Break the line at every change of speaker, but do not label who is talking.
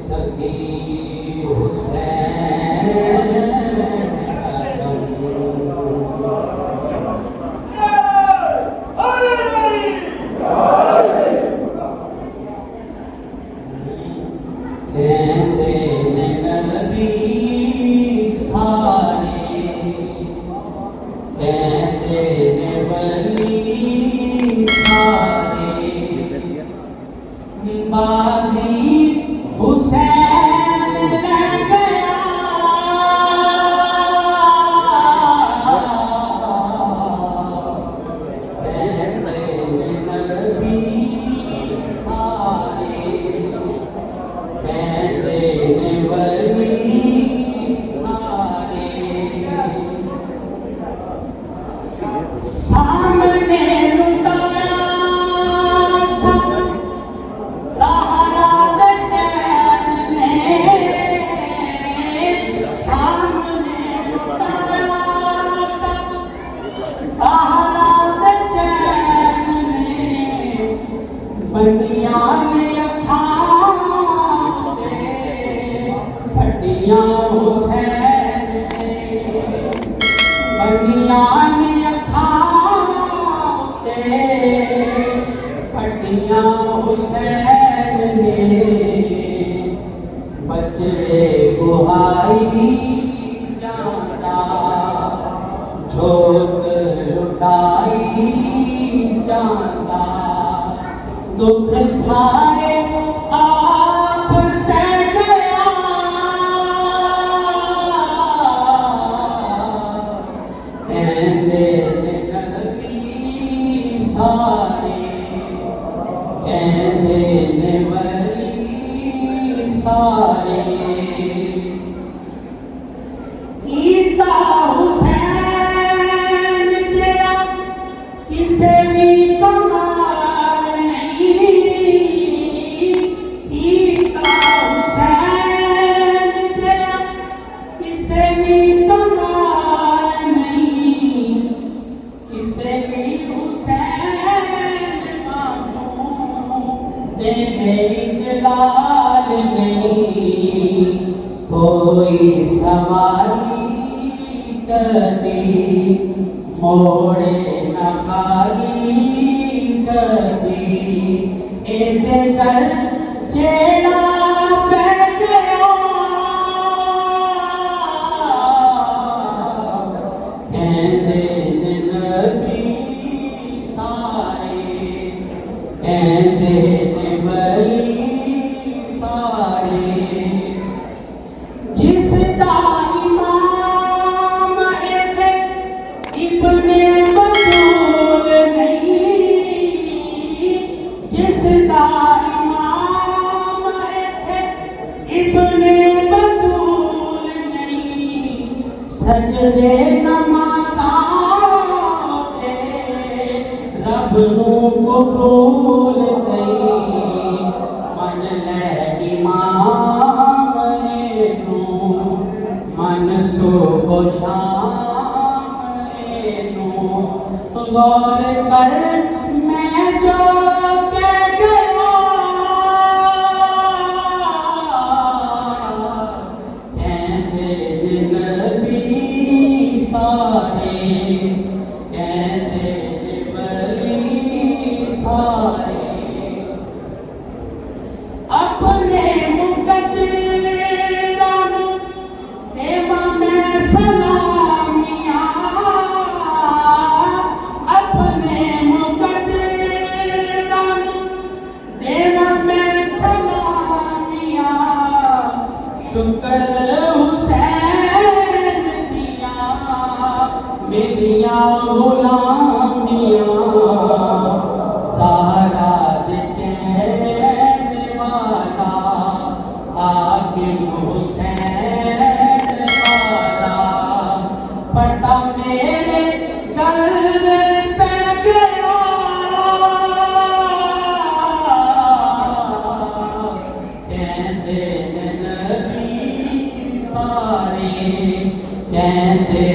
सखी हुसैन कहते ने नबी सारे, कहते ने वली सारे, बाजी हुसैन ले गया, कहते ने नबी सारे, कहते ने वली सारे, सामने लुटाया सब सहारा दे चैन ने, सामने लुटाया सब सहारा दे चैन ने, बनिया ने फटिया हुसैन ने, बनिया ने फटिया हुसैन ने, बचड़े गुहाई जाता, जोत लुटाई जाता, दुख सारे आप से गया, कहते ने नबी सारे, कहते ने वली सारे, कीता हुसैन जिया किसे भी कमाल नहीं, कीता हुसैन जिया किसे भी कमाल नहीं, किसे भी हुसैन मानू देने जलाल नहीं, कोई सवाली कदी मोड़े न खाली कदी, एदे दर जेड़ा बैठ गया, कहते ने नबी सारे, कहते ने वली सारे, जिसदा इमाम इत्थे इब्ने बतूल नहीं, जिसदा इमाम इत्थे इब्ने बतूल नहीं, सजदे नमाज़ां दे रब नूं कबूल नहीं, मन ले इमाम एनू, मन सुबह शाम एनू, गौर कर मैं जो कह गया, कहते ने नबी सारे, कहते ने वली सारे, अपने मुकद्दरा नूं देवा मैं सलामियां, अपने मुकद्दरा नूं देवा मैं सलामियां, शुक्र हुसैन दिया मिलिया गुलामियां, ज़हरा दे चैन वाला हाकिम हुसैन वाला, पटा मेरे गल पे गया, कहते ने नबी सारे, कहते